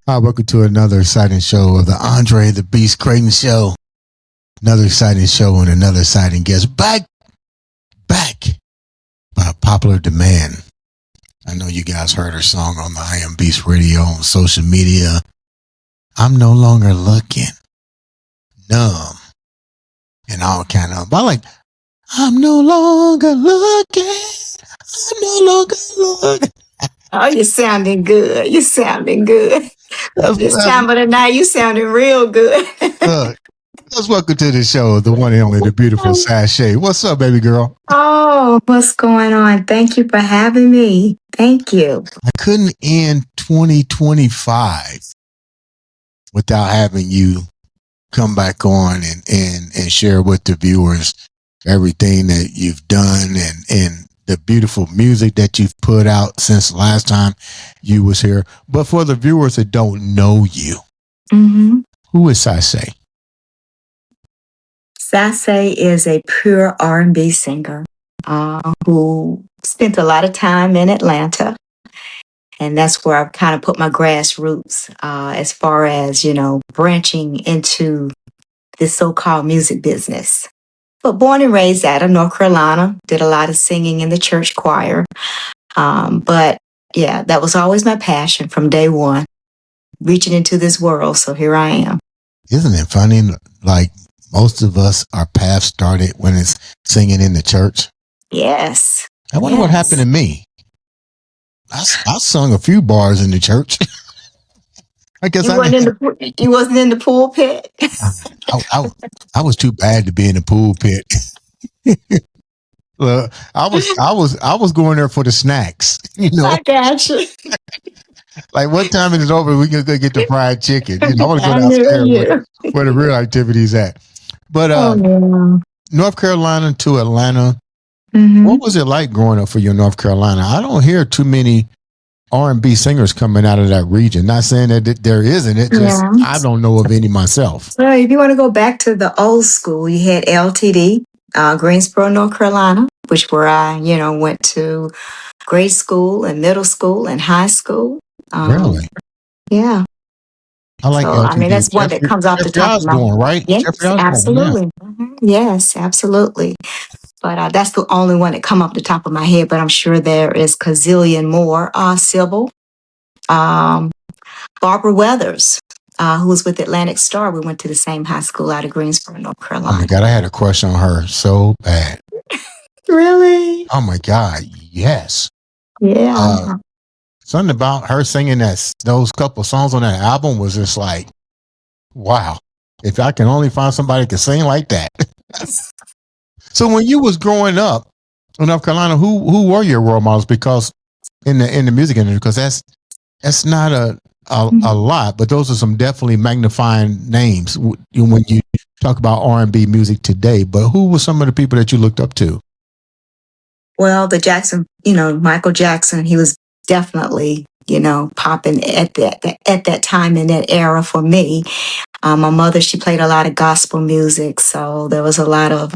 Hi, welcome to another exciting show of the Andre The Beast Crayton Show. Another exciting show and another exciting guest. Back by popular demand. I know you guys heard her song on the I Am Beast radio on social media. I'm no longer looking. Numb. And all kind of, but like, I'm no longer looking. I'm no longer looking. Oh, you're sounding good. You're sounding good. This time of the night, you sounding real good. Let's welcome to the show, the one and only, the beautiful Sase. What's up, baby girl? Oh, what's going on? Thank you for having me. Thank you. I couldn't end 2025 without having you come back on and share with the viewers everything that you've done and the beautiful music that you've put out since last time you was here. But for the viewers that don't know you, who is Sase? Sase is a pure R&B singer who spent a lot of time in Atlanta. And that's where I've kind of put my grassroots as far as, branching into this so-called music business. But born and raised out of North Carolina, did a lot of singing in the church choir. But yeah, that was always my passion from day one, reaching into this world. So here I am. Isn't it funny? Like most of us, our path started when it's singing in the church. Yes. I wonder what happened to me. I sung a few bars in the church. I guess you wasn't in the pulpit. I was too bad to be in the pulpit. Well, I was going there for the snacks. I got you. Like, what time is it over? We can go get the fried chicken. I want to go downstairs where the real activity's at. But North Carolina to Atlanta. What was it like growing up for you in North Carolina? I don't hear too many R&B singers coming out of that region. Not saying that there isn't. It just I don't know of any myself. So if you want to go back to the old school, you had LTD, Greensboro, North Carolina, which where I, went to grade school and middle school and high school. Really? Yeah. I like LTD. I mean, that's one that comes off the top of my head. Right? Yes, absolutely. Yeah. Yes, absolutely. But that's the only one that come off the top of my head. But I'm sure there is gazillion more. Sybil, Barbara Weathers, who was with Atlantic Star. We went to the same high school out of Greensboro, North Carolina. Oh my God, I had a crush on her so bad. Really? Oh my God, yes. Yeah. Something about her singing those couple songs on that album was just like, wow. If I can only find somebody that can sing like that. So when you was growing up in North Carolina, who were your role models? Because in the music industry, because that's not a lot, but those are some definitely magnifying names when you talk about R&B music today. But who were some of the people that you looked up to? Well, the Jackson, Michael Jackson, he was definitely, popping at that time in that era for me. My mother, she played a lot of gospel music, so there was a lot of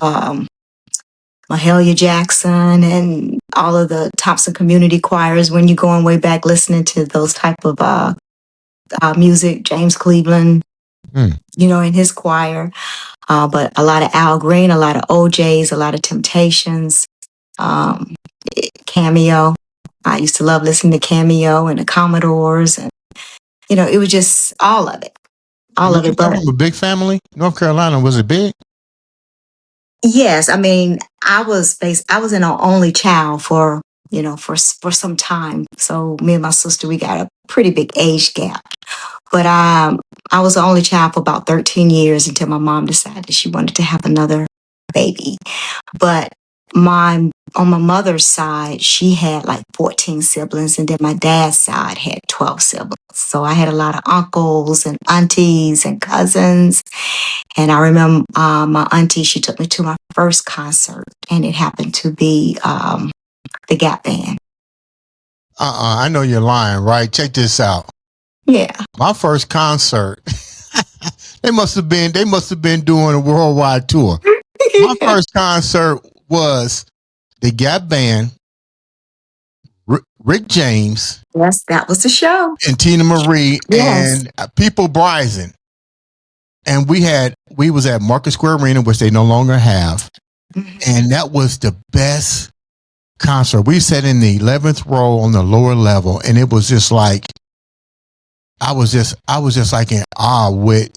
Mahalia Jackson and all of the Thompson community choirs. When you're going way back, listening to those type of music, James Cleveland, in his choir, but a lot of Al Green, a lot of OJs, a lot of Temptations, Cameo. I used to love listening to Cameo and the Commodores, and it was just all of it. All of it. But a big family, North Carolina, was it big? Yes, I mean, I was an only child for some time. So me and my sister, we got a pretty big age gap. But I was the only child for about 13 years until my mom decided she wanted to have another baby. But on my mother's side, she had like 14 siblings, and then my dad's side had 12 siblings. So I had a lot of uncles and aunties and cousins. And I remember my auntie, she took me to my first concert, and it happened to be the Gap Band. I know you're lying, right? Check this out. Yeah. My first concert, they must have been doing a worldwide tour. My first concert was the Gap Band, Rick James. Yes, that was the show. And Tina Marie, yes. And People Bryson. And we was at Market Square Arena, which they no longer have. Mm-hmm. And that was the best concert. We sat in the 11th row on the lower level, and it was just like, I was just like in awe with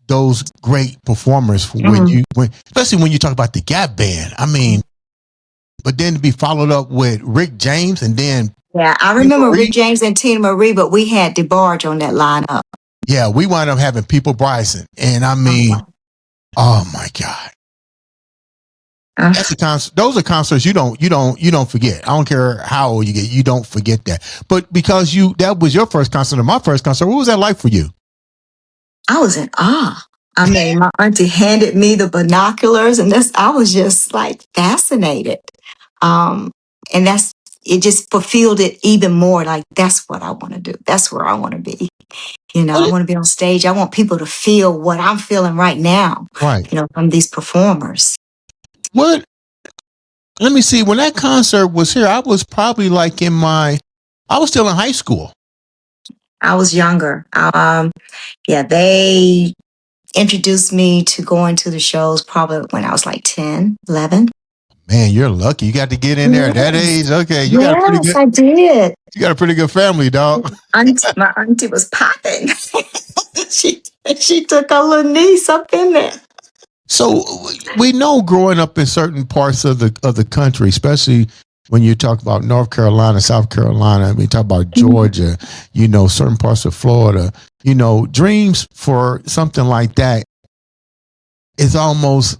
those great performers. Mm-hmm. Especially when you talk about the Gap Band. I mean, but then to be followed up with Rick James, and then I remember Rick James and Tina Marie, but we had DeBarge on that lineup. Yeah, we wound up having People Bryson, and I mean, oh my God, that's a concert. Those are concerts you don't forget. I don't care how old you get, you don't forget that. But because that was your first concert and my first concert, what was that like for you? I was in awe. I mean, my auntie handed me the binoculars, and I was just like fascinated. And it just fulfilled it even more. Like, that's what I want to do. That's where I want to be. I want to be on stage. I want people to feel what I'm feeling right now. Right. From these performers. Let me see. When that concert was here, I was probably like I was still in high school. I was younger. They introduced me to going to the shows probably when I was like 10, 11. Man, you're lucky. You got to get in there at that age. Okay. I did. You got a pretty good family, dog. My auntie was popping. she took her little niece up in there. So we know growing up in certain parts of the country, especially when you talk about North Carolina, South Carolina, we talk about Georgia, certain parts of Florida, dreams for something like that is almost,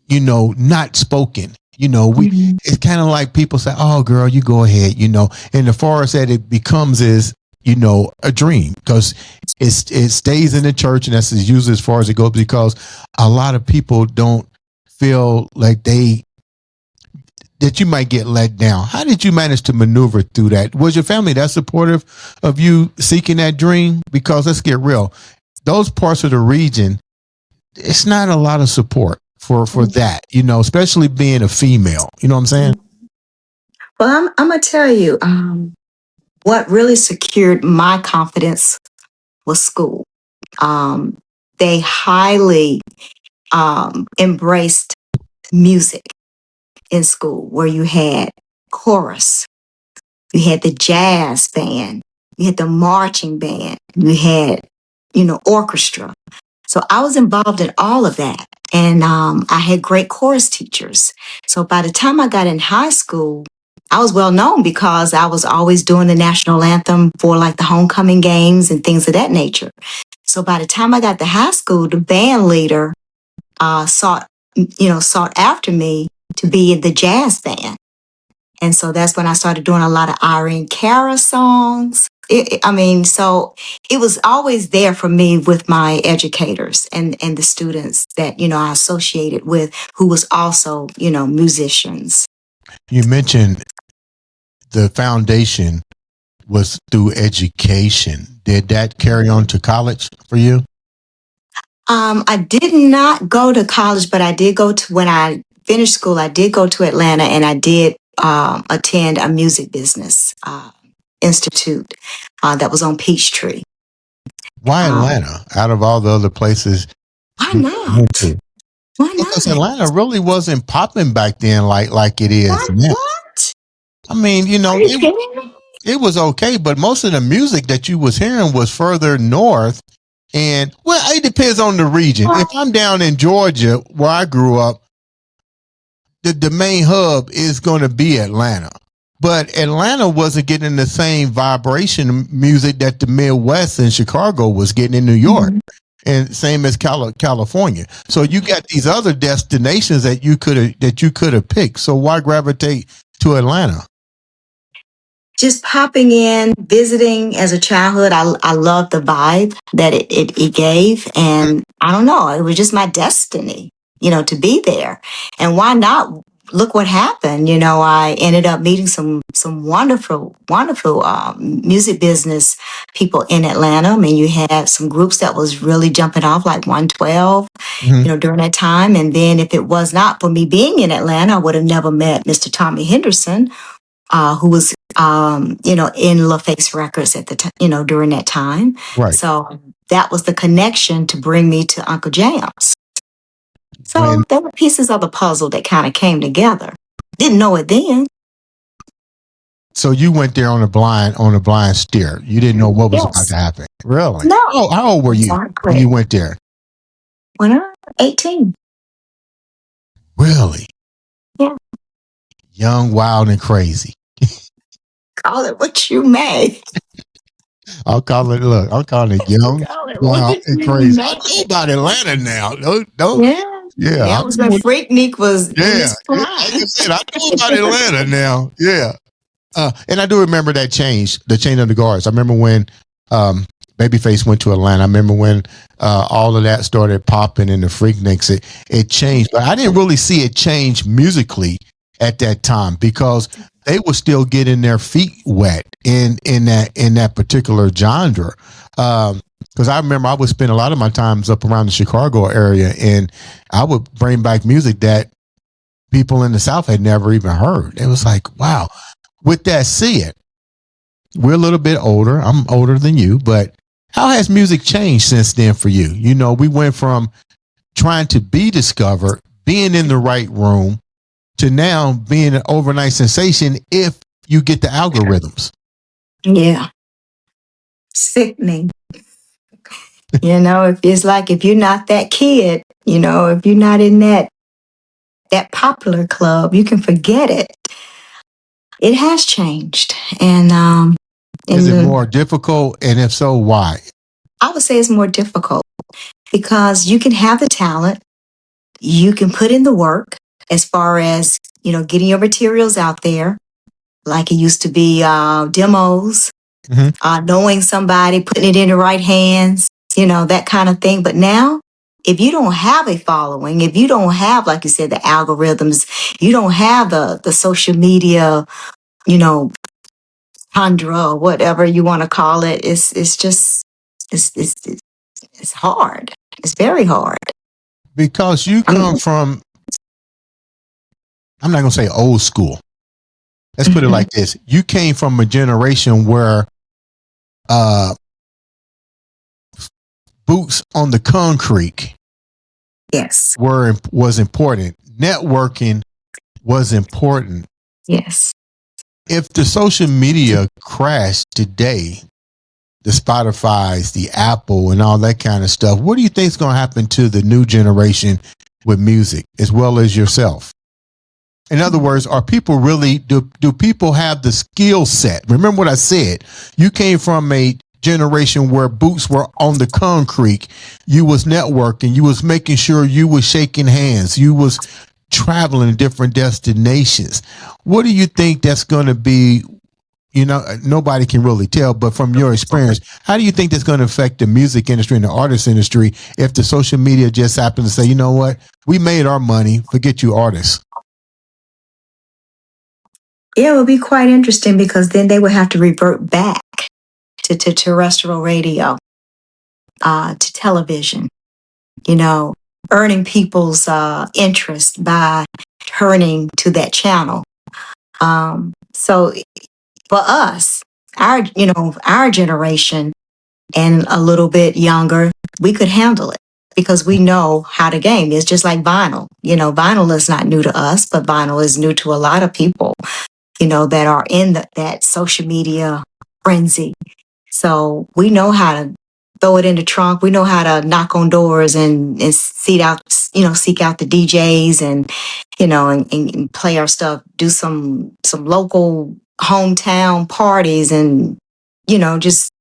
not spoken. It's kind of like people say, oh, girl, you go ahead, and the farthest that it becomes is, a dream, because it stays in the church, and that's usually as far as it goes, because a lot of people don't feel like that you might get let down. How did you manage to maneuver through that? Was your family that supportive of you seeking that dream? Because let's get real, those parts of the region, it's not a lot of support for that, especially being a female. You know what I'm saying? Well, I'm going to tell you, what really secured my confidence was school. They highly embraced music in school, where you had chorus, you had the jazz band, you had the marching band, you had, orchestra. So I was involved in all of that. And I had great chorus teachers. So by the time I got in high school, I was well known because I was always doing the national anthem for like the homecoming games and things of that nature. So by the time I got to high school, the band leader sought after me to be in the jazz band. And so that's when I started doing a lot of Irene Cara songs. So it was always there for me with my educators and the students that, I associated with, who was also, musicians. You mentioned the foundation was through education. Did that carry on to college for you? I did not go to college, but I did when I finished school, I did go to Atlanta, and I did attend a music business institute that was on Peachtree. Why Atlanta? Out of all the other places, why not? Why not? Because Atlanta really wasn't popping back then like it is now. What? I mean, it was okay, but most of the music that you was hearing was further north. And well, it depends on the region. If I'm down in Georgia, where I grew up, the main hub is going to be Atlanta. But Atlanta wasn't getting the same vibration music that the Midwest and Chicago was getting in New York. Mm-hmm. and same as California. So you got these other destinations that you could have picked. So why gravitate to Atlanta? Just popping in, visiting as a childhood. I loved the vibe that it gave. And I don't know, it was just my destiny, to be there. And why not? Look what happened. I ended up meeting some wonderful, wonderful music business people in Atlanta. I mean, you had some groups that was really jumping off, like 112, during that time. And then if it was not for me being in Atlanta, I would have never met Mr. Tommy Henderson, who was, in LaFace Records at the time, during that time. Right. So that was the connection to bring me to Uncle Jam's. So there were pieces of the puzzle that kind of came together. Didn't know it then. So you went there on a blind steer. You didn't know what was about to happen. Really? No. Oh, how old were you when you went there? When I was 18. Really? Yeah. Young, wild, and crazy. Call it what you may. I'm calling it young, wild, and crazy. I know about Atlanta now. Yeah. That was when Freaknik was in his prime. Like I said, I know about Atlanta now. Yeah. And I do remember the change of the guards. I remember when Babyface went to Atlanta. I remember when all of that started popping in the Freakniks. It changed, but I didn't really see it change musically at that time because they were still getting their feet wet in that particular genre. Because I remember I would spend a lot of my times up around the Chicago area, and I would bring back music that people in the South had never even heard. It was like, wow. With that said, we're a little bit older. I'm older than you, but how has music changed since then for you? We went from trying to be discovered, being in the right room, to now being an overnight sensation if you get the algorithms. Yeah. Sickening. If it's like, if you're not that kid, if you're not in that popular club, you can forget it. It has changed. And is it more difficult? And if so, why? I would say it's more difficult because you can have the talent, you can put in the work as far as, getting your materials out there, like it used to be demos, knowing somebody, putting it in the right hands, that kind of thing. But now, if you don't have a following, if you don't have, like you said, the algorithms, you don't have the social media, Tundra or whatever you want to call it, it's hard. It's very hard. Because you come from, I'm not going to say old school. Let's put it like this. You came from a generation where boots on the concrete was important. Networking was important. Yes. If the social media crashed today, the Spotify's, the Apple, and all that kind of stuff, what do you think is going to happen to the new generation with music as well as yourself? In other words, are people really, do people have the skill set? Remember what I said. You came from a generation where boots were on the concrete. You was networking. You was making sure you was shaking hands. You was traveling to different destinations. What do you think that's going to be? Nobody can really tell, but from your experience, how do you think that's going to affect the music industry and the artist industry if the social media just happens to say, you know what, we made our money, forget you artists? Yeah, it would be quite interesting because then they would have to revert back to terrestrial radio, to television, earning people's interest by turning to that channel. So for us, our generation and a little bit younger, we could handle it because we know how to game. It's just like vinyl. Vinyl is not new to us, but vinyl is new to a lot of people, that are in that social media frenzy. So we know how to throw it in the trunk. We know how to knock on doors and seek out the DJs and, and play our stuff, do some local hometown parties and, just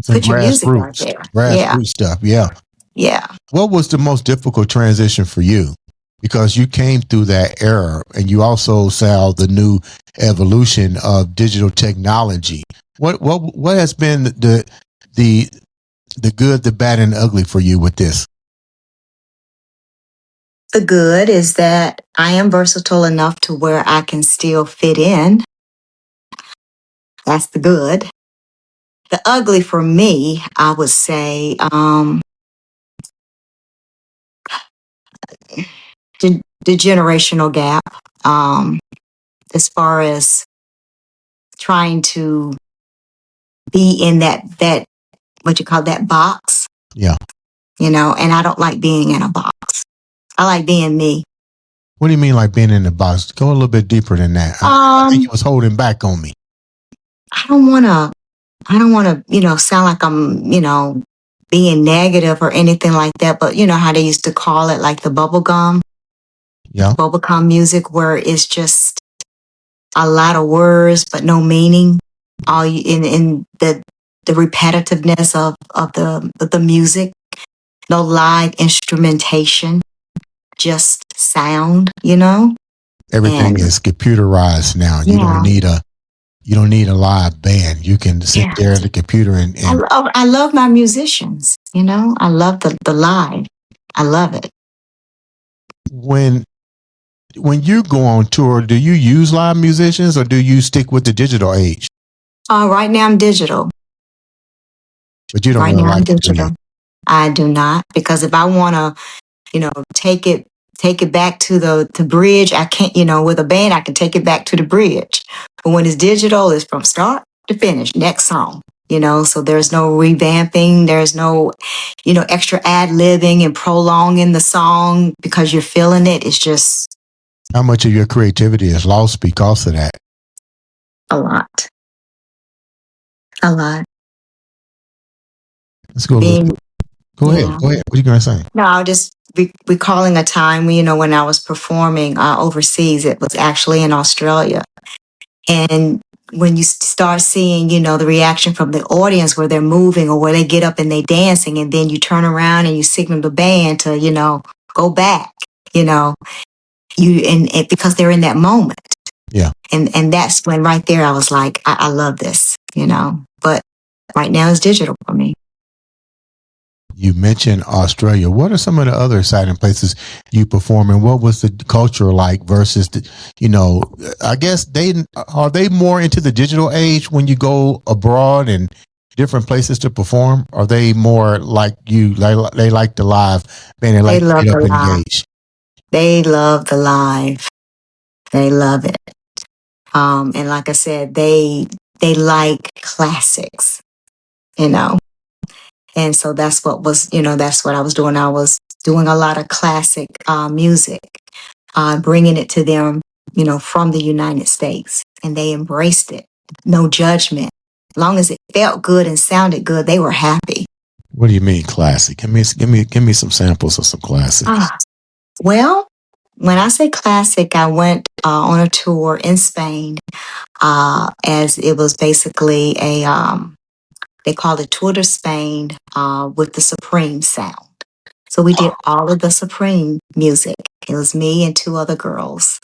some put your music out there. Grassroots stuff. Yeah. Yeah. What was the most difficult transition for you? Because you came through that era and you also saw the new evolution of digital technology. What has been the good, the bad, and the ugly for you with this? The good is that I am versatile enough to where I can still fit in. That's the good. The ugly for me, I would say, the generational gap, as far as trying to be in that what you call that box. Yeah. And I don't like being in a box. I like being me. What do you mean, like being in the box? Go a little bit deeper than that. I think it was holding back on me. I don't want to, sound like I'm, being negative or anything like that. But you know how they used to call it, like the bubblegum music, where it's just a lot of words but no meaning. All in the repetitiveness of the music, no live instrumentation, just sound. Everything is computerized now. Yeah. You don't need a live band. You can sit there at the computer and I love my musicians. I love the live. I love it. When you go on tour, do you use live musicians or do you stick with the digital age? Right now I'm digital. But you don't really like it, do you? I do not, because if I want to, take it back to the bridge, I can't. With a band, I can take it back to the bridge. But when it's digital, it's from start to finish. Next song. So there's no revamping. There's no, extra ad-libbing and prolonging the song because you're feeling it. It's just. How much of your creativity is lost because of that? A lot. A lot. Let's go. Go ahead. Go ahead. What are you going to say? No, I'll just recalling a time when I was performing overseas. It was actually in Australia. And when you start seeing, the reaction from the audience where they're moving or where they get up and they dancing, and then you turn around and you signal the band to, go back, and because they're in that moment. Yeah. And that's when right there I was like, I love this, but right now it's digital for me. You mentioned Australia. What are some of the other exciting places you perform in? What was the culture like versus I guess are they more into the digital age when you go abroad and different places to perform? Are they more like you? They like the live band. They like to get up and engage. They love the live. They love it. And like I said, they like classics, And so that's what I was doing. I was doing a lot of classic music, bringing it to them, from the United States. And they embraced it. No judgment. As long as it felt good and sounded good, they were happy. What do you mean classic? Give me some samples of some classics. Well, when I say classic, I went on a tour in Spain, as it was basically they called it Tour de Spain with the Supreme sound. So we did all of the Supreme music. It was me and two other girls.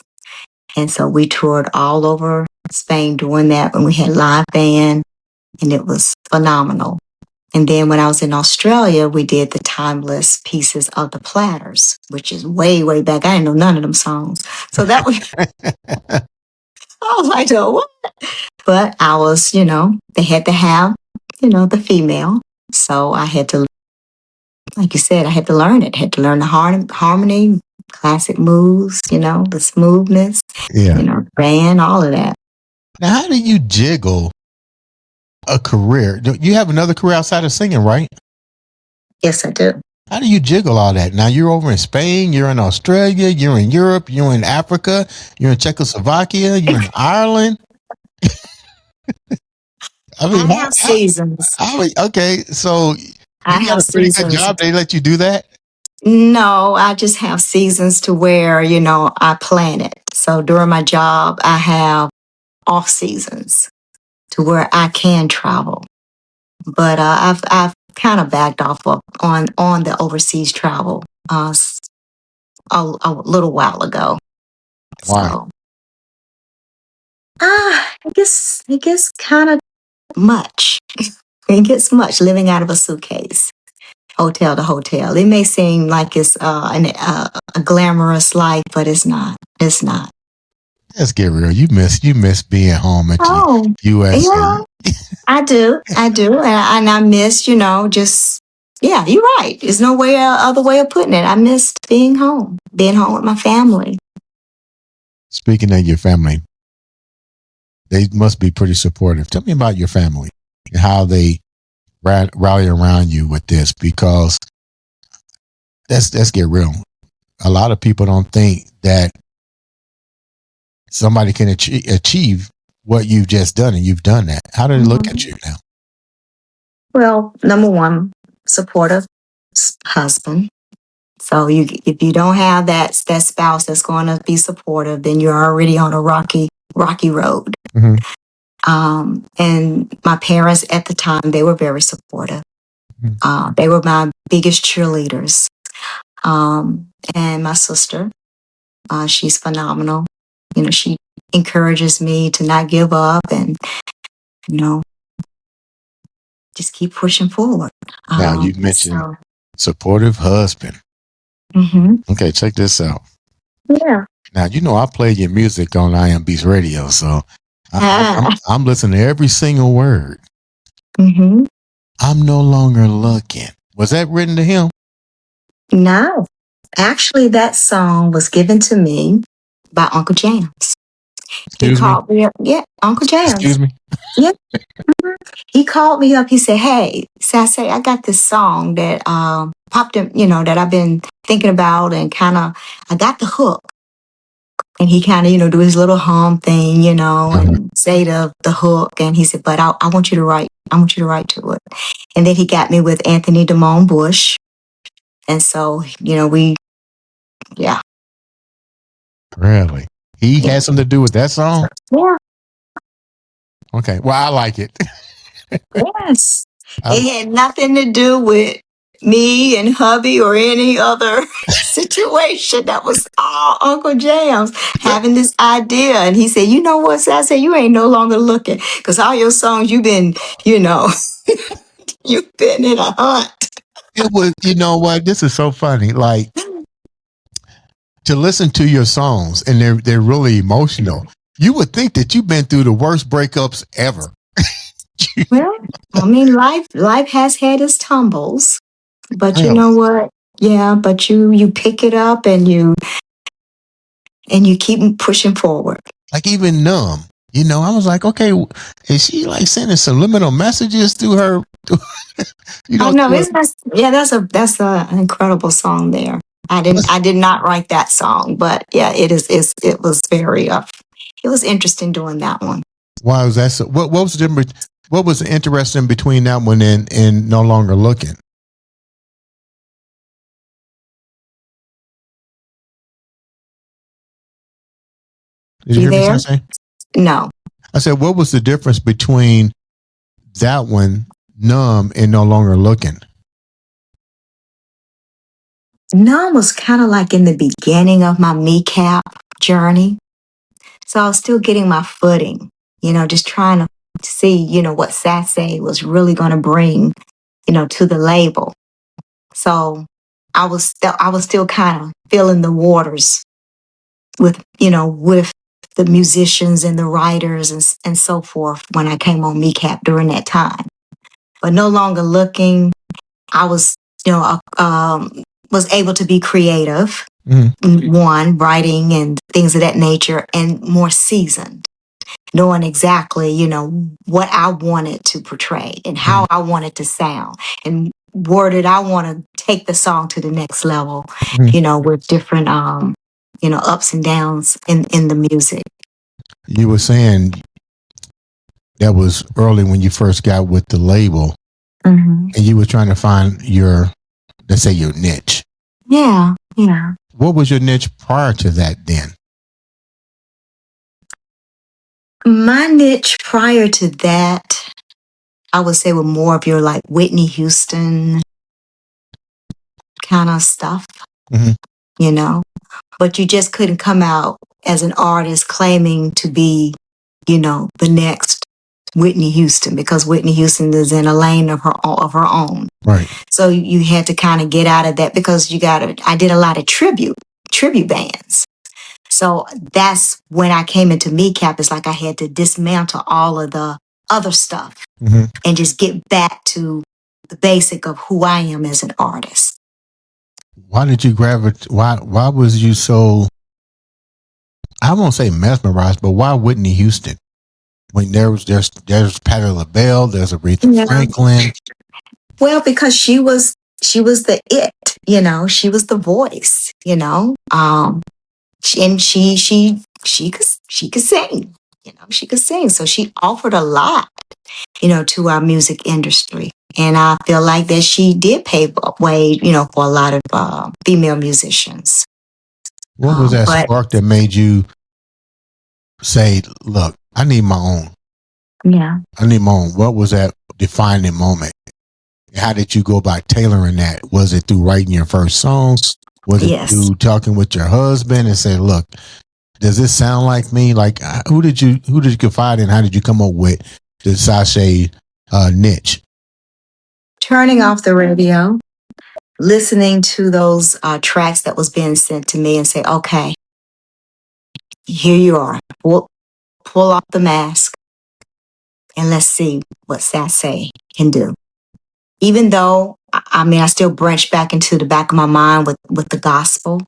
And so we toured all over Spain doing that when we had live band, and it was phenomenal. And then when I was in Australia, we did the timeless pieces of the Platters, which is way, way back. I didn't know none of them songs. So that was, I was like, oh, what? But I was, they had to have, the female. So I had to, like you said, I had to learn it. I had to learn the harmony, classic moves, the smoothness, band, all of that. Now, how do you jiggle a career? You have another career outside of singing, right? Yes, I do. How do you jiggle all that? Now you're over in Spain, you're in Australia, you're in Europe, you're in Africa, you're in Czechoslovakia, you're in Ireland. I have seasons. Okay, so you got a pretty good job. They let you do that? No, I just have seasons to where, I plan it. So during my job, I have off seasons to where I can travel. But I've kind of backed off of on the overseas travel a little while ago. Why? So, it gets kind of much. It gets much living out of a suitcase, hotel to hotel. It may seem like it's a glamorous life, but it's not. It's not. Let's get real. You miss being home at Oh, USA. yeah, I do, and I miss, just yeah. You're right. There's no other way of putting it. I missed being home with my family. Speaking of your family, they must be pretty supportive. Tell me about your family and how they rally around you with this, because let's get real. A lot of people don't think that somebody can achieve what you've just done, and you've done that. How do they look at you now? Well, number one, supportive husband. So if you don't have that spouse that's going to be supportive, then you're already on a rocky road. Mm-hmm. And my parents at the time, they were very supportive. Mm-hmm. They were my biggest cheerleaders. And my sister, she's phenomenal. She encourages me to not give up and, just keep pushing forward. Now, you mentioned supportive husband. Mm-hmm. Okay, check this out. Yeah. Now, I play your music on iambeast radio, so I'm listening to every single word. Mm-hmm. I'm no longer looking. Was that written to him? No. Actually, that song was given to me by Uncle James. He called me up. Yeah, Uncle James. Excuse me? Yeah. Mm-hmm. He called me up. He said, "Hey, Sase, I got this song that popped in, that I've been thinking about, and I got the hook." And he kind of, do his little hum thing, and say the hook. And he said, "But I want you to write. I want you to write to it." And then he got me with Anthony Damone Bush. And so, yeah. Really? He had something to do with that song? Yeah. Okay. Well, I like it. Yes. It had nothing to do with me and hubby or any other situation. That was all Uncle James having this idea. And he said, "You know what, Sase, you ain't no longer looking, because all your songs, you've been, you've been in a hunt." It was, you know what? This is so funny. Like, to listen to your songs, and they're really emotional. You would think that you've been through the worst breakups ever. Well, I mean, life has had its tumbles, but Really? you know what? Yeah, but you pick it up and you keep pushing forward. Like, even Numb. I was like, okay, is she like sending subliminal messages to her? Oh no, that's an incredible song there. I did not write that song, but yeah, it was very it was interesting doing that one. Why was that? What was the difference? What was interesting between that one and No Longer Looking? Did you hear me say? No. I said, what was the difference between that one, Numb, and No Longer Looking? Numb was kind of like in the beginning of my kneecap journey. So I was still getting my footing, just trying to see, what Sase was really going to bring, to the label. So I was still kind of feeling the waters with the musicians and the writers and so forth when I came on Kneecap during that time. But No Longer Looking, I was, was able to be creative. Mm-hmm. One, writing and things of that nature, and more seasoned, knowing exactly, what I wanted to portray and how I wanted to sound, and worded I want to take the song to the next level, with different, ups and downs in the music. You were saying that was early when you first got with the label, and you were trying to find let's say your niche. Yeah, yeah. What was your niche prior to that then? My niche prior to that I would say with more of your like Whitney Houston kind of stuff, you know, but you just couldn't come out as an artist claiming to be, you know, the next Whitney Houston, because Whitney Houston is in a lane of her own. Right. So you had to kind of get out of that, because I did a lot of tribute bands. So that's when I came into MECAP. It's like I had to dismantle all of the other stuff and just get back to the basic of who I am as an artist. Why did you gravitate? Why was you so, I won't say mesmerized, but why Whitney Houston? When there's Patti LaBelle, there's Aretha Franklin. Well, because she was the it, you know, she was the voice, you know. And she could sing, you know, she could sing. So she offered a lot, you know, to our music industry. And I feel like that she did pave the way, you know, for a lot of female musicians. What was that spark that made you say, look, I need my own? Yeah. I need my own. What was that defining moment? How did you go about tailoring that? Was it through writing your first songs? Was it through talking with your husband and saying, look, does this sound like me? Like, who did you confide in? How did you come up with the Sase niche? Turning off the radio, listening to those tracks that was being sent to me and say, okay, here you are. Pull off the mask and let's see what Sase can do. Even though, I mean, I still branched back into the back of my mind with the gospel.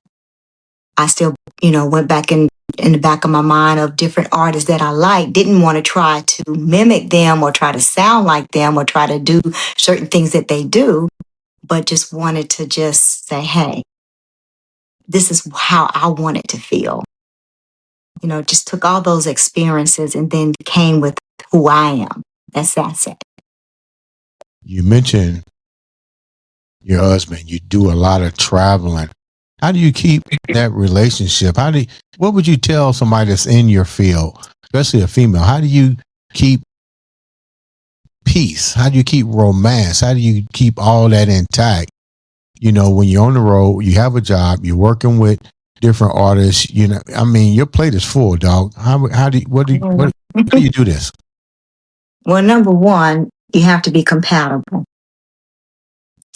I still, you know, went back in the back of my mind of different artists that I liked. Didn't want to try to mimic them or try to sound like them or try to do certain things that they do, but just wanted to just say, hey, this is how I want it to feel. You know, just took all those experiences and then came with who I am. That's it. You mentioned your husband. You do a lot of traveling. How do you keep that relationship? What would you tell somebody that's in your field, especially a female? How do you keep peace? How do you keep romance? How do you keep all that intact? You know, when you're on the road, you have a job, you're working with different artists. You know, I mean, your plate is full, dog. How do you do this? Well, number one, you have to be compatible.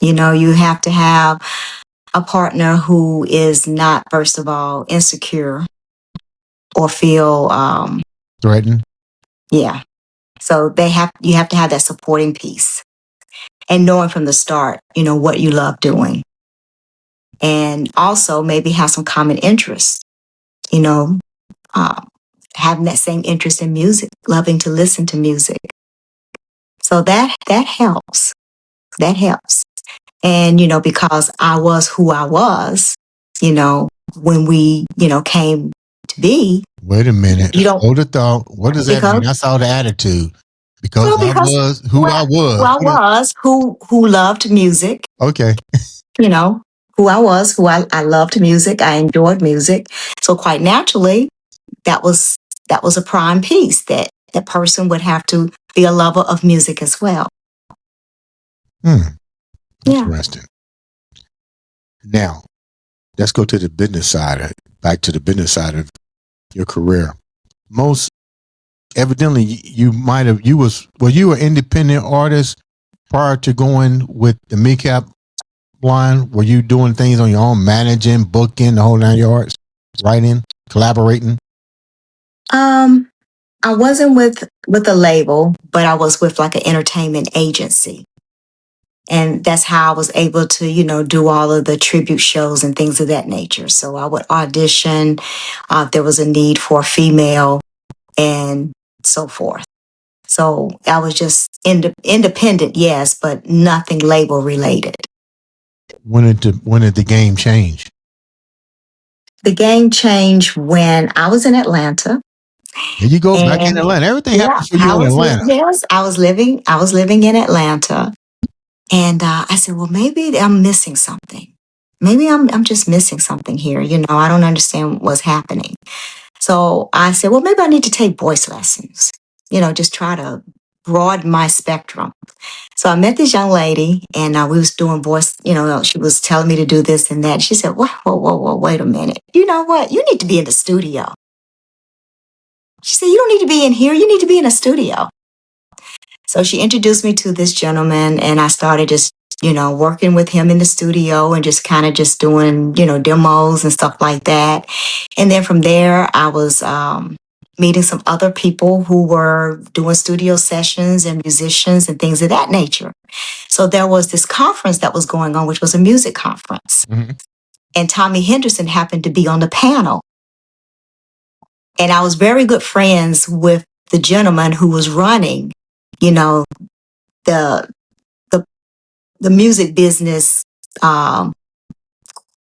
You know, you have to have a partner who is not, first of all, insecure or feel threatened. Yeah. So you have to have that supporting piece and knowing from the start, you know, what you love doing. And also maybe have some common interests, you know, having that same interest in music, loving to listen to music. So that helps. That helps. And, you know, because I was who I was, you know, when we, you know, came to be. Wait a minute. Hold the thought. What does that mean? That's all the attitude. Because I was who I was. Who loved music. Okay. You know, who I was, who I loved music. I enjoyed music. So quite naturally, that was a prime piece, that person would have to be a lover of music as well. Interesting. Now, let's go to the business side. Back to the business side of your career. Evidently, you were an independent artist prior to going with the MECAP line. Were you doing things on your own, managing, booking, the whole 9 yards, writing, collaborating? I wasn't with a label, but I was with like an entertainment agency. And that's how I was able to, you know, do all of the tribute shows and things of that nature. So I would audition if there was a need for a female and so forth. So I was just independent, yes, but nothing label related. When did the game change? The game changed when I was in Atlanta. Here you go, back in Atlanta. Everything happens for you in Atlanta. Yes, I was living in Atlanta. And I said, well, maybe I'm missing something. Maybe I'm just missing something here. You know, I don't understand what's happening. So I said, well, maybe I need to take voice lessons. You know, just try to broaden my spectrum. So I met this young lady, and we was doing voice. She was telling me to do this and that. She said, whoa, wait a minute. You know what? You need to be in the studio. She said, you don't need to be in here. You need to be in a studio. So she introduced me to this gentleman, and I started just, working with him in the studio and just kind of just doing, demos and stuff like that. And then from there, I was meeting some other people who were doing studio sessions and musicians and things of that nature. So there was this conference that was going on, which was a music conference. Mm-hmm. And Tommy Henderson happened to be on the panel. And I was very good friends with the gentleman who was running, the the music business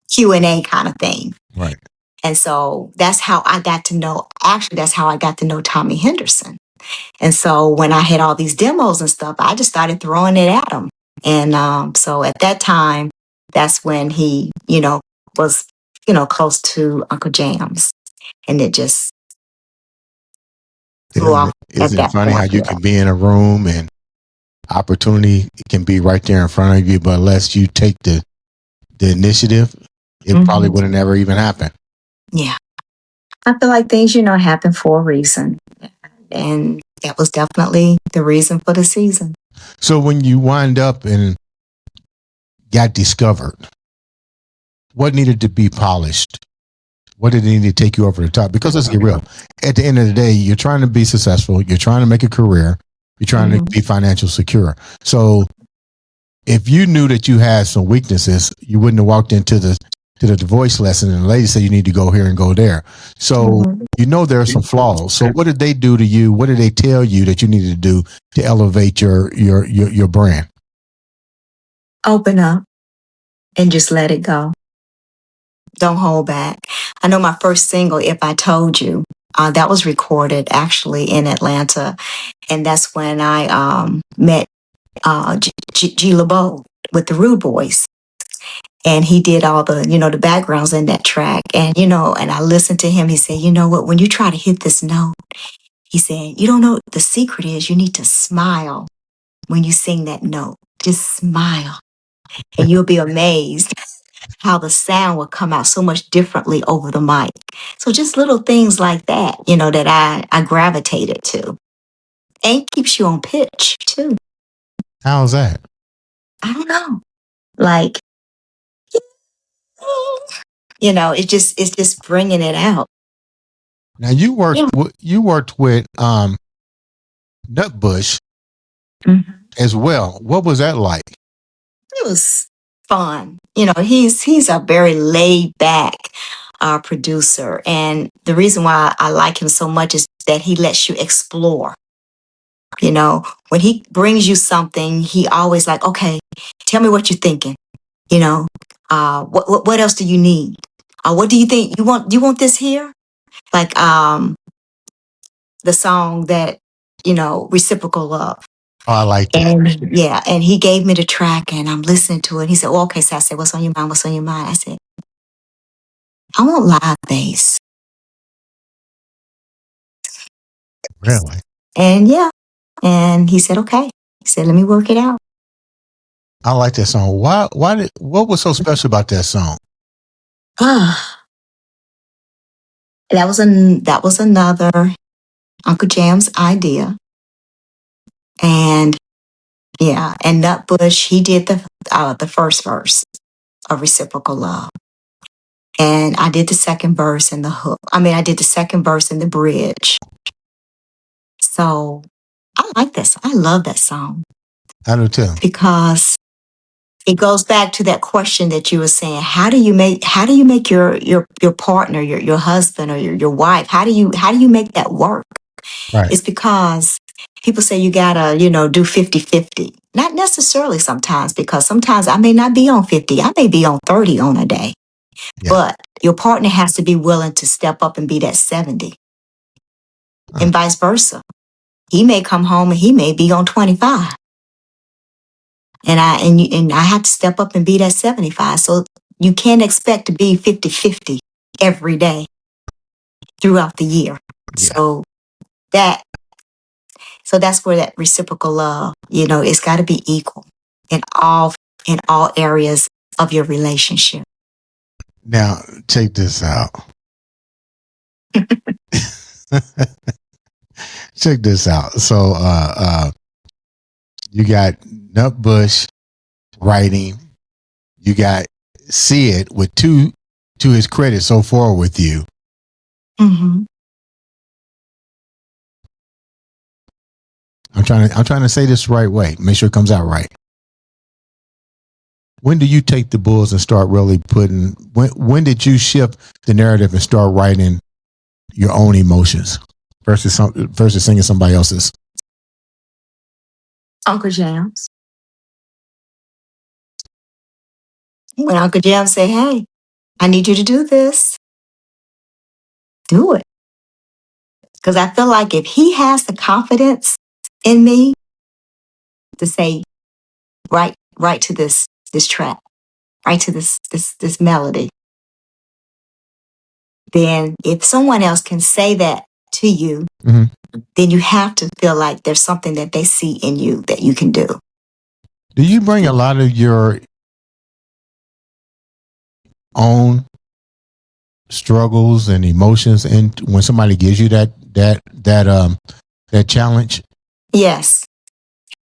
Q&A kind of thing. Right. And so that's how I got to know Tommy Henderson. And so when I had all these demos and stuff, I just started throwing it at him. And so at that time, that's when he, was, close to Uncle James. And it just blew off at Isn't it that funny point. how you can be in a room and opportunity can be right there in front of you, but unless you take the initiative, it probably would have never even happened. Yeah. I feel like things, happen for a reason. And that was definitely the reason for the season. So when you wind up and got discovered, what needed to be polished? What did it need to take you over the top? Because let's get real. At the end of the day, you're trying to be successful. You're trying to make a career. You're trying to be financially secure. So if you knew that you had some weaknesses, you wouldn't have walked into the voice lesson and the lady said you need to go here and go there. So there are some flaws. So what did they do to you? What did they tell you that you needed to do to elevate your brand? Open up and just let it go. Don't hold back. I know my first single, If I Told You, that was recorded actually in Atlanta. And that's when I met G. LeBeau with the Rude Boys. And he did all the, the backgrounds in that track. And, and I listened to him. He said, you know what, when you try to hit this note, he said, you don't know what the secret is. You need to smile when you sing that note. Just smile. And you'll be amazed how the sound will come out so much differently over the mic. So just little things like that, that I gravitated to. And keeps you on pitch too. How's that? I don't know. Like, it's just bringing it out. Now you worked with Nutbush as well. What was that like? It was fun. He's a very laid back producer, and the reason why I like him so much is that he lets you explore. When he brings you something, he always like, okay, tell me what you're thinking. What else do you need? What do you think you want? Do you want this here? Like the song that Reciprocal Love. Oh, I like that. And he gave me the track, and I'm listening to it. He said, well, okay, so I said, what's on your mind? What's on your mind? I said, I want live bass. Really? And he said, okay. He said, let me work it out. I like that song. What was so special about that song? That was another Uncle Jam's idea. And Nutbush, he did the first verse of Reciprocal Love. And I did the second verse and the hook. I did the second verse and the bridge. So I like this. I love that song. I do too. Because it goes back to that question that you were saying. How do you make your partner, your husband or your wife, how do you make that work? Right. It's because people say you gotta, do 50-50. Not necessarily sometimes, because sometimes I may not be on 50. I may be on 30 on a day. Yeah. But your partner has to be willing to step up and be that 70. And vice versa. He may come home and he may be on 25. And I have to step up and be that 75. So you can't expect to be 50-50 every day throughout the year. Yeah. So So that's where that reciprocal love, it's got to be equal in all areas of your relationship. Now, check this out. Check this out. So, you got Nutbush writing. You got Sid with two, to his credit, so far with you. Mm-hmm. I'm trying to say this the right way. Make sure it comes out right. When do you take the bulls and start really putting? When did you shift the narrative and start writing your own emotions versus singing somebody else's? Uncle Jams. When Uncle Jams say, "Hey, I need you to do this," do it. Because I feel like if he has the confidence in me to say, right to this track, right to this melody, then if someone else can say that to you, mm-hmm. then you have to feel like there's something that they see in you that you can do. Do you bring a lot of your own struggles and emotions in when somebody gives you that challenge? Yes.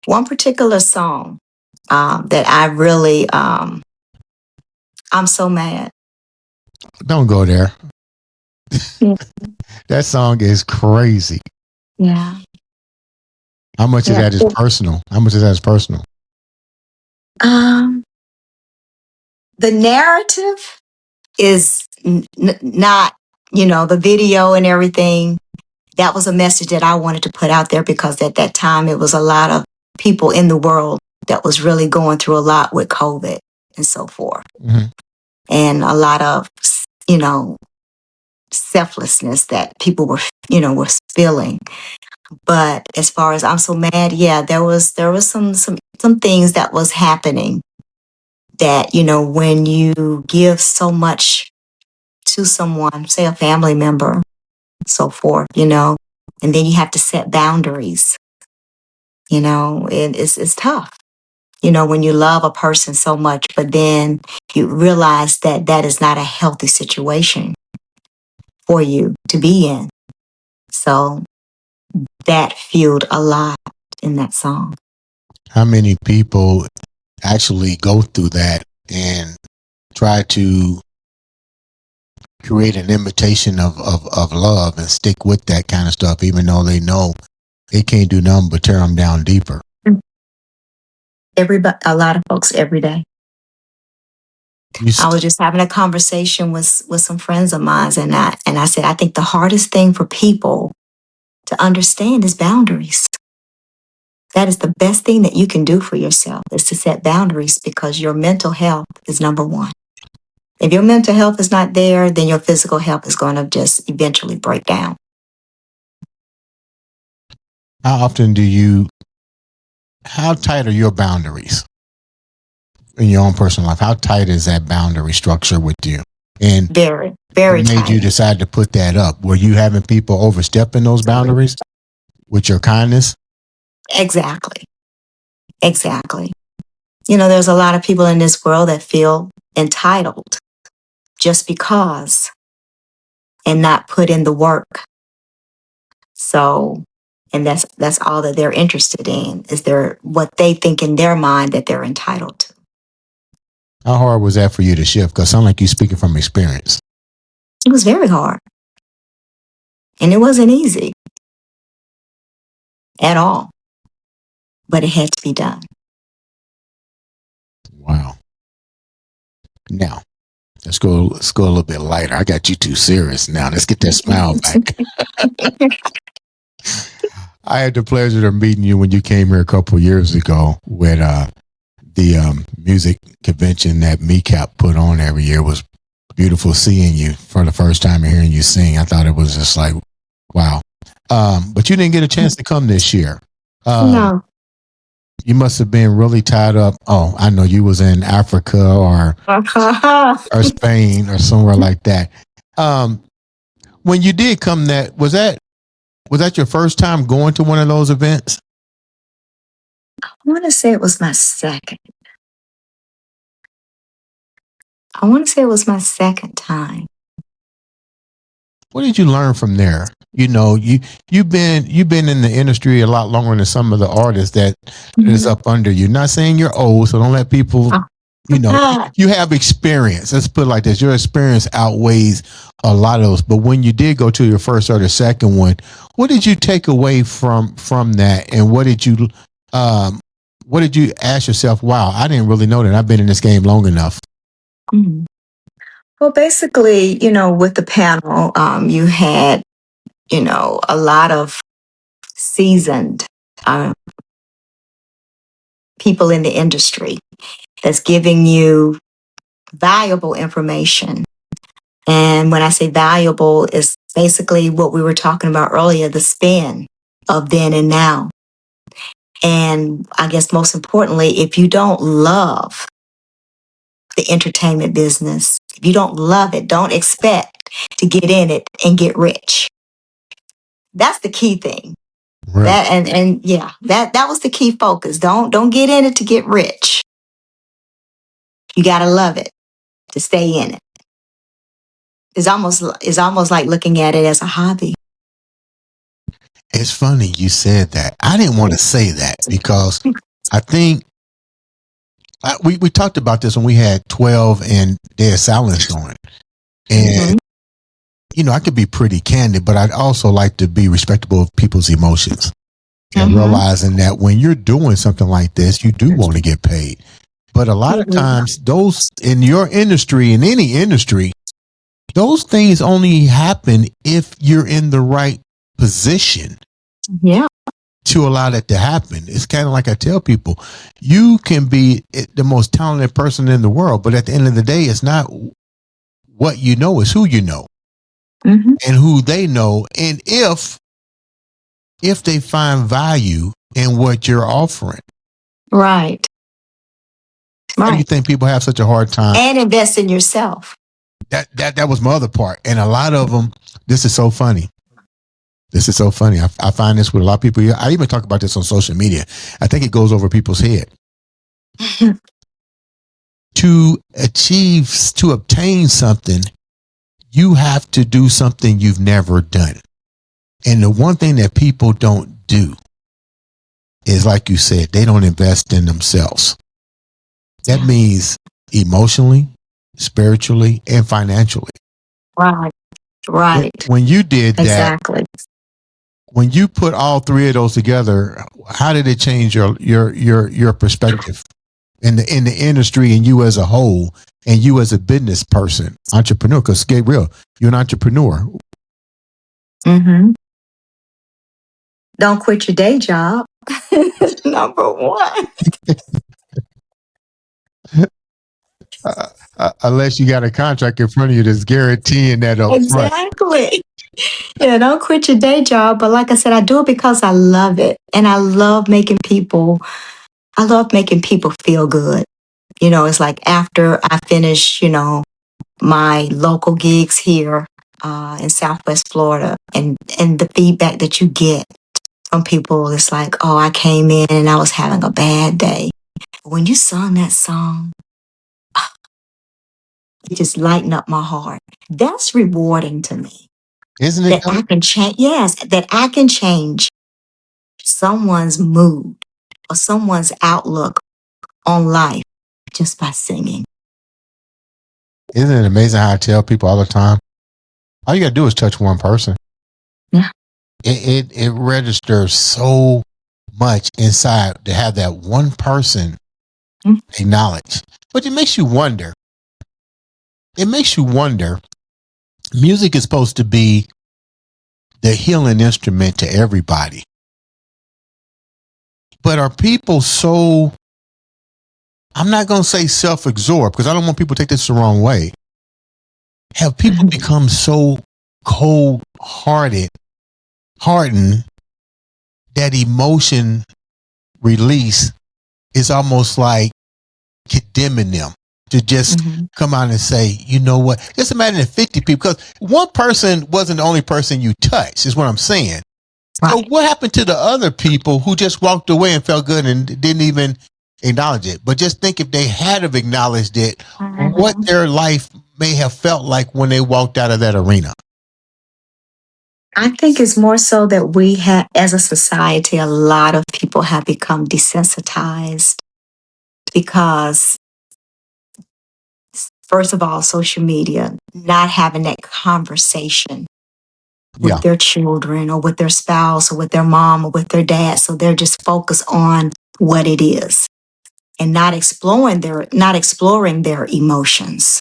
One particular song that I really, I'm so mad. Don't go there. Yeah. That song is crazy. Yeah. How much of that is personal? How much of that is personal? The narrative is not, the video and everything. That was a message that I wanted to put out there because at that time it was a lot of people in the world that was really going through a lot with COVID and so forth. Mm-hmm. And a lot of, selflessness that people were feeling. But as far as I'm so mad, yeah, there was some things that was happening that, when you give so much to someone, say a family member, so forth, and then you have to set boundaries, and it's tough, when you love a person so much, but then you realize that that is not a healthy situation for you to be in. So that fueled a lot in that song. How many people actually go through that and try to create an imitation of love and stick with that kind of stuff, even though they know it can't do nothing but tear them down deeper? A lot of folks every day. I was just having a conversation with some friends of mine, and I said, I think the hardest thing for people to understand is boundaries. That is the best thing that you can do for yourself, is to set boundaries, because your mental health is number one. If your mental health is not there, then your physical health is going to just eventually break down. How tight are your boundaries in your own personal life? How tight is that boundary structure with you? And very, very what made tight. you decide to put that up? Were you having people overstepping those boundaries with your kindness? Exactly. There's a lot of people in this world that feel entitled just because, and not put in the work. So, and that's all that they're interested in, is what they think in their mind that they're entitled to. How hard was that for you to shift? Because it sounds like you're speaking from experience. It was very hard. And it wasn't easy at all. But it had to be done. Wow. Now, let's go a little bit lighter. I got you too serious now. Let's get that smile back. I had the pleasure of meeting you when you came here a couple of years ago with the music convention that MECAP put on every year. It was beautiful seeing you for the first time and hearing you sing. I thought it was just like, wow. But you didn't get a chance to come this year. No. You must have been really tied up. Oh, I know, you was in Africa or Spain or somewhere like that. When you did come, was that Was that your first time going to one of those events? I want to say it was my second. I want to say it was my second time. What did you learn from there? You know, you've been in the industry a lot longer than some of the artists that is up under you. Not saying you're old, so don't let people. You know, you have experience. Let's put it like this: your experience outweighs a lot of those. But when you did go to your first or the second one, what did you take away from that, and what did you ask yourself? Wow, I didn't really know that. I've been in this game long enough. Mm. Well, basically, you know, with the panel, you had, you know, a lot of seasoned people in the industry that's giving you valuable information. And when I say valuable, it's basically what we were talking about earlier, the span of then and now. And I guess most importantly, if you don't love the entertainment business, if you don't love it, don't expect to get in it and get rich. That's the key thing. Right. That and yeah, that was the key focus. Don't get in it to get rich. You gotta love it to stay in it. It's almost like looking at it as a hobby. It's funny you said that. I didn't want to say that because I think we talked about this when we had 12 and Dead Silence on. And, you know, I could be pretty candid, but I'd also like to be respectable of people's emotions and realizing that when you're doing something like this, you do want to get paid. But a lot of times those in your industry, in any industry, those things only happen if you're in the right position. Yeah. To allow that to happen. It's kind of like I tell people, you can be the most talented person in the world, but at the end of the day, it's not what you know, it's who you know and who they know. And if they find value in what you're offering. Right. Why do you think people have such a hard time? And invest in yourself. That was my other part. And a lot of them, this is so funny. This is so funny. I find this with a lot of people. I even talk about this on social media. I think it goes over people's head. To obtain something, you have to do something you've never done. And the one thing that people don't do is, like you said, they don't invest in themselves. That means emotionally, spiritually, and financially. Right. When you did that, exactly. When you put all three of those together, how did it change your perspective in the industry and you as a whole and you as a business person, entrepreneur? Because get real, you're an entrepreneur. Don't quit your day job. Number one. Unless you got a contract in front of you that's guaranteeing that up front. Exactly. Yeah, don't quit your day job. But like I said, I do it because I love it. And I love making people feel good. You know, it's like after I finish, you know, my local gigs here in Southwest Florida and the feedback that you get from people, it's like, oh, I came in and I was having a bad day. When you sung that song, it just lightened up my heart. That's rewarding to me. Isn't it? That I can change. Yes, that I can change someone's mood or someone's outlook on life just by singing. Isn't it amazing how I tell people all the time? All you got to do is touch one person. Yeah. It registers so much inside to have that one person acknowledge. But it makes you wonder. Music is supposed to be the healing instrument to everybody. But are people so, I'm not going to say self-absorbed because I don't want people to take this the wrong way. Have people become so hardened that emotion release is almost like condemning them to just come out and say, you know what? Just imagine if 50 people, because one person wasn't the only person you touched, is what I'm saying. So what happened to the other people who just walked away and felt good and didn't even acknowledge it? But just think if they had have acknowledged it, what their life may have felt like when they walked out of that arena. I think it's more so that we have, as a society, a lot of people have become desensitized because, first of all, social media, not having that conversation with their children or with their spouse or with their mom or with their dad. So they're just focused on what it is and not exploring their emotions.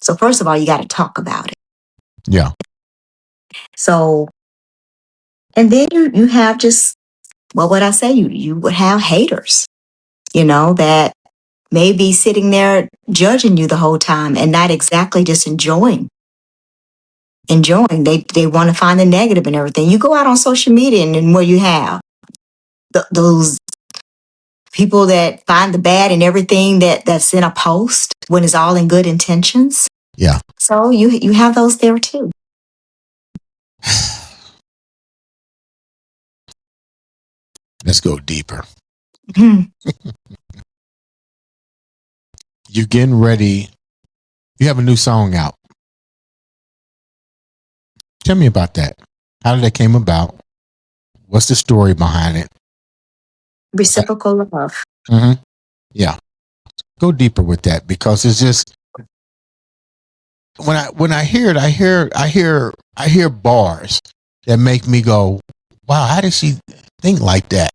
So first of all, you got to talk about it. Yeah. So, and then you have just, what would I say? You would have haters, that may be sitting there judging you the whole time and not exactly just enjoying. They want to find the negative and everything. You go out on social media and where you have those people that find the bad in everything that's in a post when it's all in good intentions. Yeah. So you have those there too. Let's go deeper. Mm-hmm. You're getting ready. You have a new song out. Tell me about that. How did that came about? What's the story behind it? Reciprocal love. Mm-hmm. Yeah. Go deeper with that because it's just when I hear it, I hear bars that make me go, wow, how did she think like that?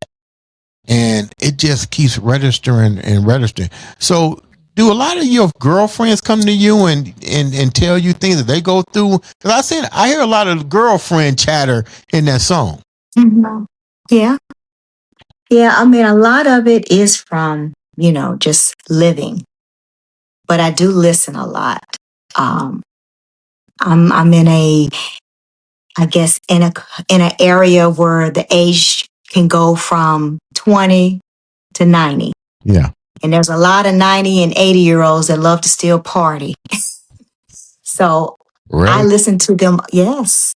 And it just keeps registering and registering. So do a lot of your girlfriends come to you and tell you things that they go through? Because I hear a lot of girlfriend chatter in that song. Mm-hmm. Yeah. Yeah. I mean, a lot of it is from, just living, but I do listen a lot. I'm in in an area where the age can go from 20 to 90. Yeah. And there's a lot of 90 and 80-year-olds that love to still party. So really? I listen to them. Yes.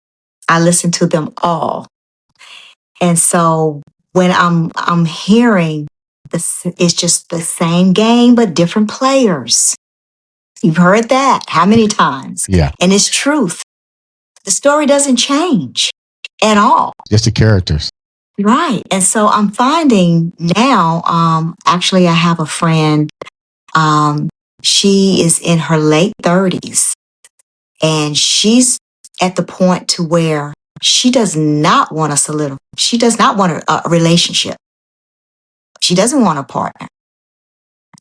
I listen to them all. And so when I'm hearing this, it's just the same game, but different players. You've heard that how many times? Yeah. And it's truth. The story doesn't change at all. Just the characters. Right. And so I'm finding now, actually I have a friend, she is in her late 30s and she's at the point to where she does not want she does not want a relationship. She doesn't want a partner.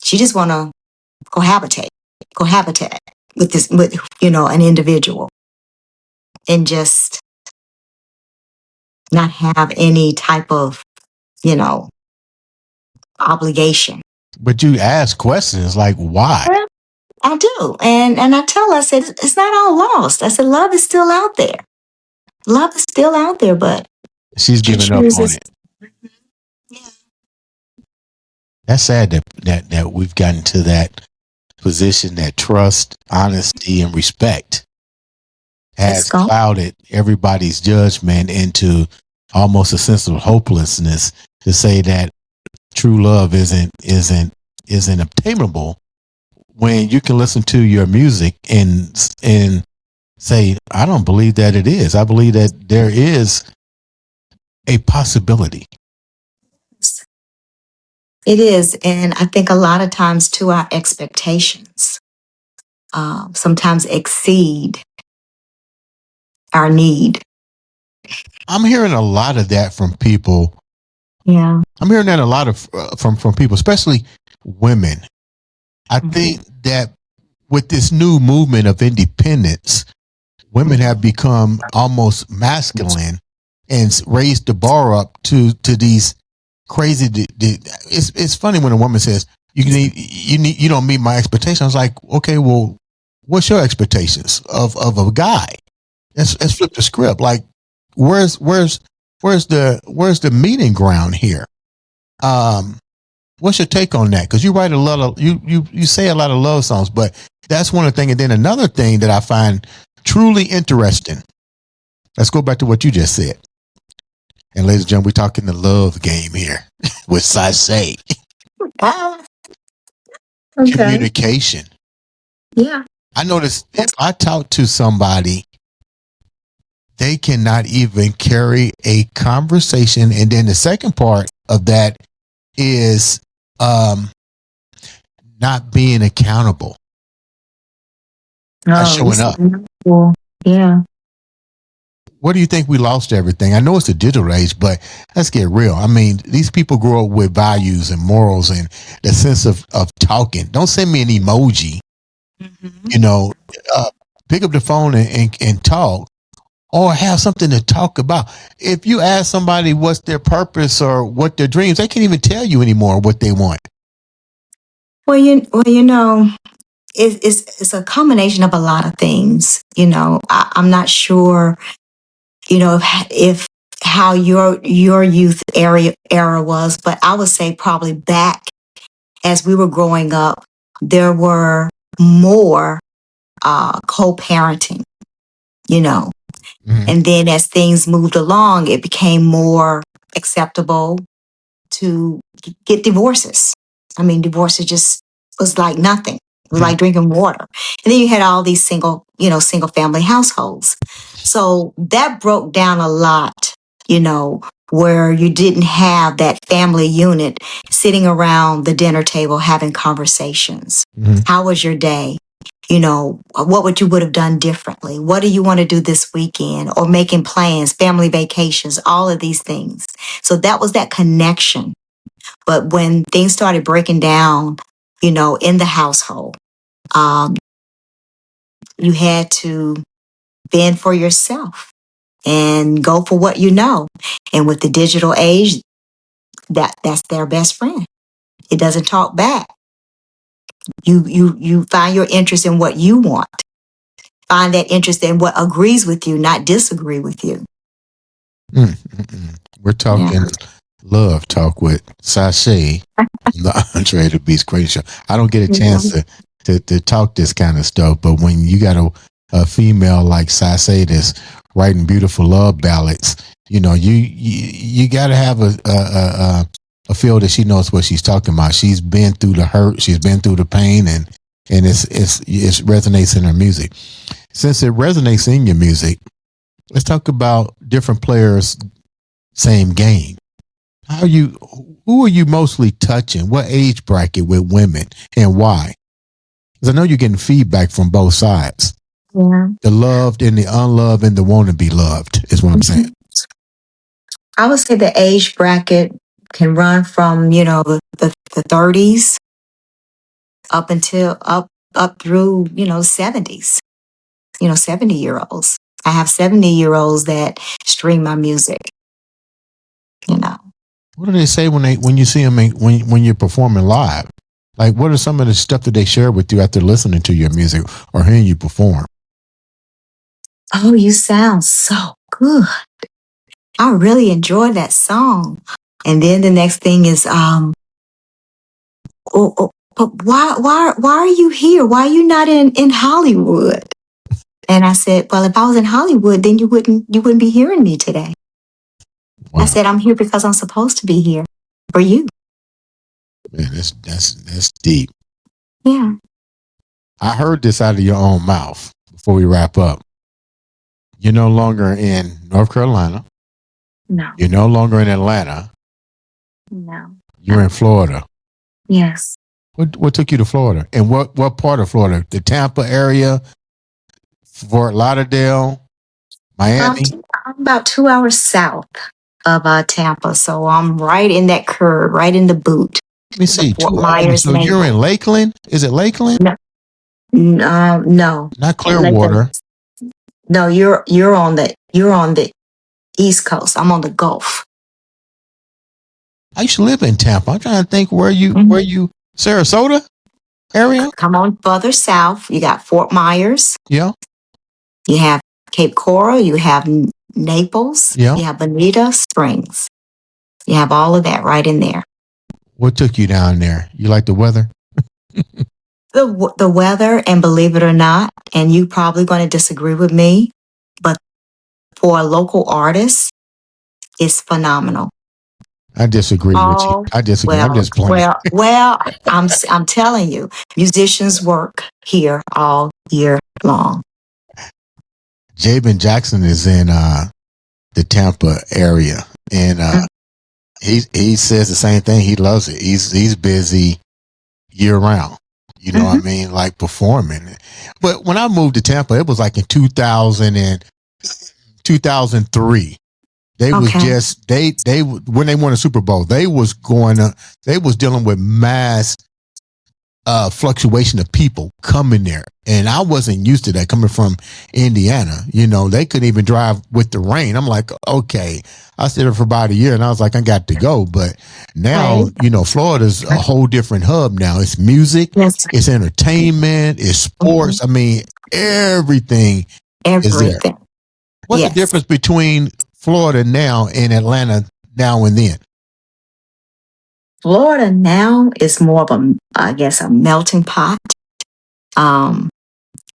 She just want to cohabitate with an individual and just not have any type of, obligation. But you ask questions like, why? I do. And I tell her, I said, it's not all lost. I said, love is still out there. Love is still out there, but she's giving up on it. Yeah. That's sad that we've gotten to that position that trust, honesty, and respect has clouded everybody's judgment into almost a sense of hopelessness to say that true love isn't obtainable when you can listen to your music and say, I don't believe that it is. I believe that there is a possibility. It is. And I think a lot of times too, our expectations sometimes exceed our need. I'm hearing a lot of that from people. Yeah. I'm hearing that a lot of from people, especially women. I think that with this new movement of independence, women have become almost masculine and raised the bar up to these crazy. It's funny when a woman says you don't meet my expectations. I was like, okay, well, what's your expectations of a guy? Let's flip the script. Like, where's the meeting ground here? What's your take on that? Because you write a lot of you say a lot of love songs, but that's one of the things. And then another thing that I find truly interesting. Let's go back to what you just said. And ladies and gentlemen, we're talking the love game here with Sase. Ah, okay. Communication. Yeah. I notice if I talk to somebody, they cannot even carry a conversation. And then the second part of that is not being accountable, not showing up. Cool. Yeah. What do you think we lost everything? I know it's a digital age, but let's get real. I mean, these people grow up with values and morals and the sense of talking. Don't send me an emoji, you know, pick up the phone and talk, or have something to talk about. If you ask somebody what's their purpose or what their dreams, they can't even tell you anymore what they want. Well, you know, it's a combination of a lot of things. You know, I'm not sure, you know, if how your youth era was, but I would say probably back as we were growing up, there were more co-parenting, you know. Mm-hmm. And then as things moved along, it became more acceptable to get divorces. I mean, divorces just was like nothing. It was like drinking water. And then you had all these single family households. So that broke down a lot, you know, where you didn't have that family unit sitting around the dinner table having conversations. Mm-hmm. How was your day? You know, what would have done differently? What do you want to do this weekend? Or making plans, family vacations, all of these things. So that was that connection. But when things started breaking down, you know, in the household, you had to fend for yourself and go for what you know. And with the digital age, that's their best friend. It doesn't talk back. You find your interest in what you want. Find that interest in what agrees with you, not disagree with you. We're talking love talk with Sase on the Andre The Beast Crayton show. I don't get a chance to talk this kind of stuff, but when you got a female like Sase that's writing beautiful love ballads, you know, you got to have a feel that she knows what she's talking about. She's been through the hurt, she's been through the pain, and it resonates in her music. Since it resonates in your music, let's talk about different players, same game. Who are you mostly touching? What age bracket with women, and why? Because I know you're getting feedback from both sides. Yeah. The loved and the unloved and the want to be loved is what I'm saying. I would say the age bracket can run from, you know, the 30s up until up through, you know, 70s. You know, 70-year-olds. I have 70-year-olds that stream my music. You know. What do they say when you see them when you're performing live? Like, what are some of the stuff that they share with you after listening to your music or hearing you perform? Oh, you sound so good. I really enjoyed that song. And then the next thing is, but why are you here? Why are you not in Hollywood? And I said, well, if I was in Hollywood, then you wouldn't be hearing me today. Wow. I said, I'm here because I'm supposed to be here for you. Man, that's deep. Yeah. I heard this out of your own mouth before we wrap up. You're no longer in North Carolina. No. You're no longer in Atlanta. No. You're in Florida. Yes. What took you to Florida? And what part of Florida? The Tampa area? Fort Lauderdale? Miami? I'm about 2 hours south of Tampa, so I'm right in that curve, right in the boot. Let me see. Fort 2 Myers. hours. So you're in Lakeland? Is it Lakeland? No. Not Clearwater. No, you're on the East Coast. I'm on the Gulf. I used to live in Tampa. I'm trying to think where you Sarasota area? Come on further south. You got Fort Myers. Yeah. You have Cape Coral. You have Naples. Yeah. You have Bonita Springs. You have all of that right in there. What took you down there? You like the weather? The weather, and believe it or not, and you probably going to disagree with me, but for a local artist, is phenomenal. I disagree with you. I disagree. I'm just playing. I'm telling you, musicians work here all year long. Jabin Jackson is in the Tampa area, and he says the same thing. He loves it. He's busy year round. You know what I mean? Like performing. But when I moved to Tampa, it was like in 2000 and 2003. They was just they when they won a Super Bowl, they was dealing with mass fluctuation of people coming there, and I wasn't used to that coming from Indiana. You know, they couldn't even drive with the rain. I'm like, okay. I stayed there for about a year, and I was like, I got to go. But now, you know, Florida's a whole different hub now. It's music, it's entertainment, it's sports. I mean, everything is there. What's the difference between Florida now and Atlanta now and then? Florida now is more of a melting pot.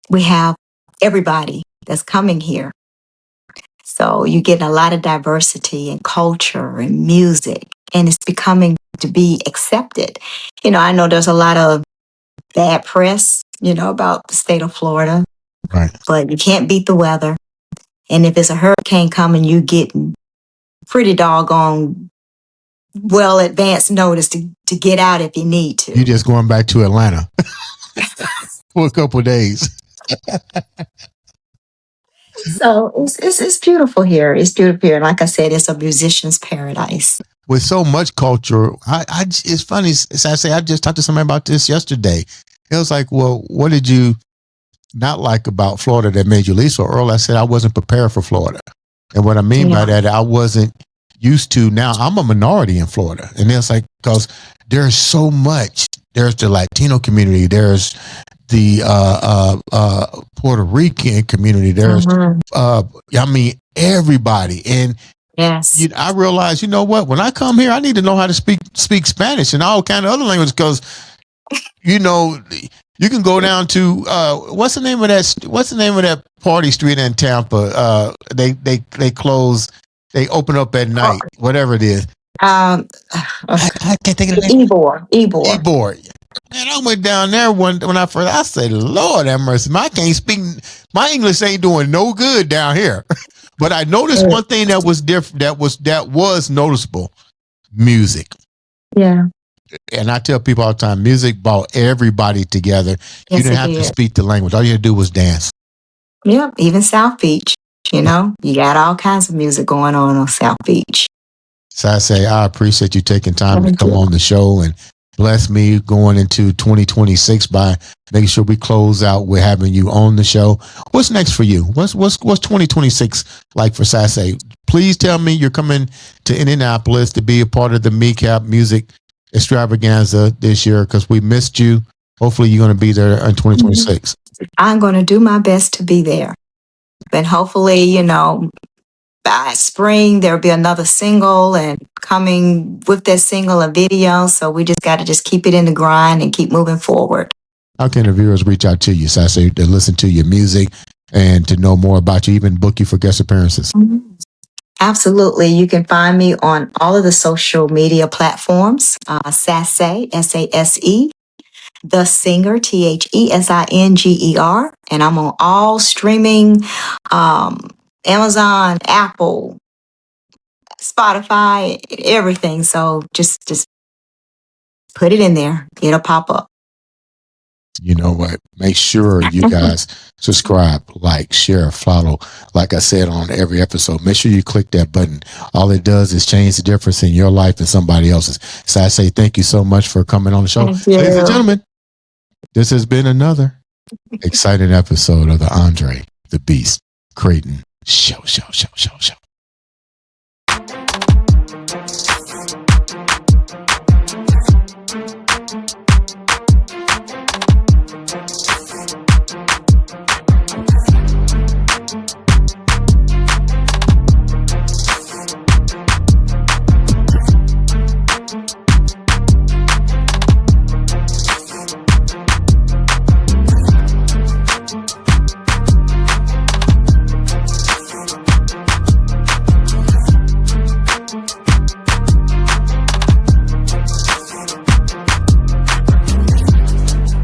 We have everybody that's coming here. So you get a lot of diversity in culture and music, and it's becoming to be accepted. You know, I know there's a lot of bad press, you know, about the state of Florida, but you can't beat the weather. And if it's a hurricane coming, you get pretty doggone well advanced notice to get out if you need to. You're just going back to Atlanta for a couple of days. So it's beautiful here. It's beautiful here. Like I said, it's a musician's paradise. With so much culture, it's funny. As I say, I just talked to somebody about this yesterday. It was like, well, what did you not like about Florida that made you leave so early? I said I wasn't prepared for Florida. And what I mean by that, I wasn't used to. Now I'm a minority in Florida. And it's like, because there's so much. There's the Latino community. There's the Puerto Rican community. There's, I mean, everybody. And I realized, you know what? When I come here, I need to know how to speak Spanish and all kind of other languages, because, you know, you can go down to what's the name of that party street in Tampa? They close. They open up at night. Whatever it is. I can't think of the name. Ybor. Man, I went down there when I first. I said, "Lord have mercy, I can't speak. My English ain't doing no good down here." But I noticed one thing that was different. That was noticeable. Music. Yeah. And I tell people all the time, music brought everybody together. You didn't have to speak the language. All you had to do was dance. Yep. Even South Beach. You know, you got all kinds of music going on South Beach. So I say, I appreciate you taking time to come on the show and bless me going into 2026 by making sure we close out with having you on the show. What's next for you? What's 2026 like for Sase? Please tell me you're coming to Indianapolis to be a part of the MECAP Music Extravaganza this year, because we missed you. Hopefully you're going to be there in 2026. I'm going to do my best to be there. And hopefully, you know, by spring, there'll be another single, and coming with that single, a video. So we just got to keep it in the grind and keep moving forward. How can the viewers reach out to you, Sase, to listen to your music and to know more about you, even book you for guest appearances? Absolutely. You can find me on all of the social media platforms, Sase, SASE, TheSinger, TheSinger, and I'm on all streaming, Amazon, Apple, Spotify, everything. So just put it in there. It'll pop up. You know what? Make sure you guys subscribe, like, share, follow. Like I said on every episode, make sure you click that button. All it does is change the difference in your life and somebody else's. So I say thank you so much for coming on the show. Ladies and gentlemen, this has been another exciting episode of the Andre the Beast Crayton Show.